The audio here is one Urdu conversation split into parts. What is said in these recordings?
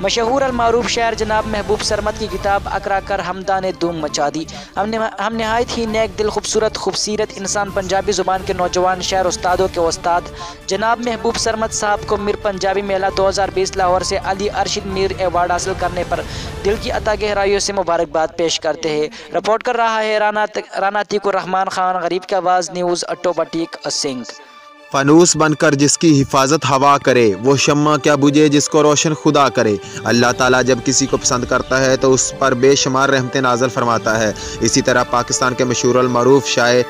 مشہور المعروف شاعر جناب محبوب سرمد کی کتاب اقرا کر حمدہ نے دھوم مچا دی۔ ہم نہایت ہی نیک دل خوبصورت انسان پنجابی زبان کے نوجوان شاعر استادوں کے استاد جناب محبوب سرمد صاحب کو میر پنجابی میلہ 2020 لاہور سے علی ارشد میر ایوارڈ حاصل کرنے پر دل کی عطا گہرائیوں سے مبارکباد پیش کرتے ہیں۔ رپورٹ کر رہا ہے رانا عتیق الرحمان خان، غریب کی آواز نیوز، اٹو بٹیک سنگھ۔ فانوس بن کر جس کی حفاظت ہوا کرے، وہ شمع کیا بجھے جس کو روشن خدا کرے۔ اللہ تعالیٰ جب کسی کو پسند کرتا ہے تو اس پر بے شمار رحمتیں نازل فرماتا ہے۔ اسی طرح پاکستان کے مشہور المعروف شاعر،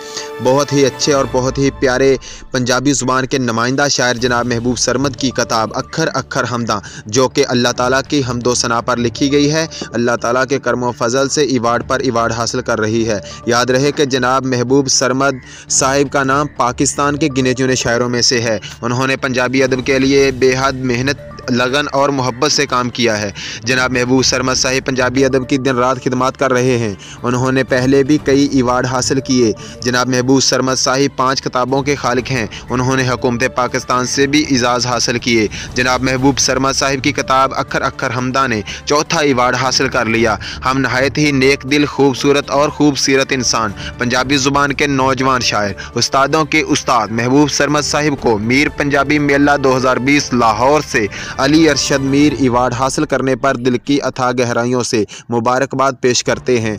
بہت ہی اچھے اور بہت ہی پیارے پنجابی زبان کے نمائندہ شاعر جناب محبوب سرمد کی کتاب اکھر اکھر حمداں، جو کہ اللہ تعالیٰ کی حمد و ثنا پر لکھی گئی ہے، اللہ تعالیٰ کے کرم و فضل سے ایوارڈ پر ایوارڈ حاصل کر رہی ہے۔ یاد رہے کہ جناب محبوب سرمد صاحب کا نام پاکستان کے گنے چنے شاعروں میں سے ہے۔ انہوں نے پنجابی ادب کے لیے بے حد محنت، لگن اور محبت سے کام کیا ہے۔ جناب محبوب سرمد صاحب پنجابی ادب کی دن رات خدمات کر رہے ہیں۔ انہوں نے پہلے بھی کئی ایوارڈ حاصل کیے۔ جناب محبوب سرمد صاحب 5 کتابوں کے خالق ہیں۔ انہوں نے حکومت پاکستان سے بھی اعزاز حاصل کیے۔ جناب محبوب سرمد صاحب کی کتاب اکھر اکھر حمداں نے 4تھا ایوارڈ حاصل کر لیا۔ ہم نہایت ہی نیک دل، خوبصورت اور خوبصورت انسان، پنجابی زبان کے نوجوان شاعر، استادوں کے استاد محبوب سرمد صاحب کو میر پنجابی میلہ 2020 لاہور سے علی ارشد میر ایوارڈ حاصل کرنے پر دل کی اتھاہ گہرائیوں سے مبارکباد پیش کرتے ہیں۔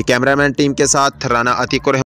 کیمرہ مین ٹیم کے ساتھ رانا عتیق الرحمان۔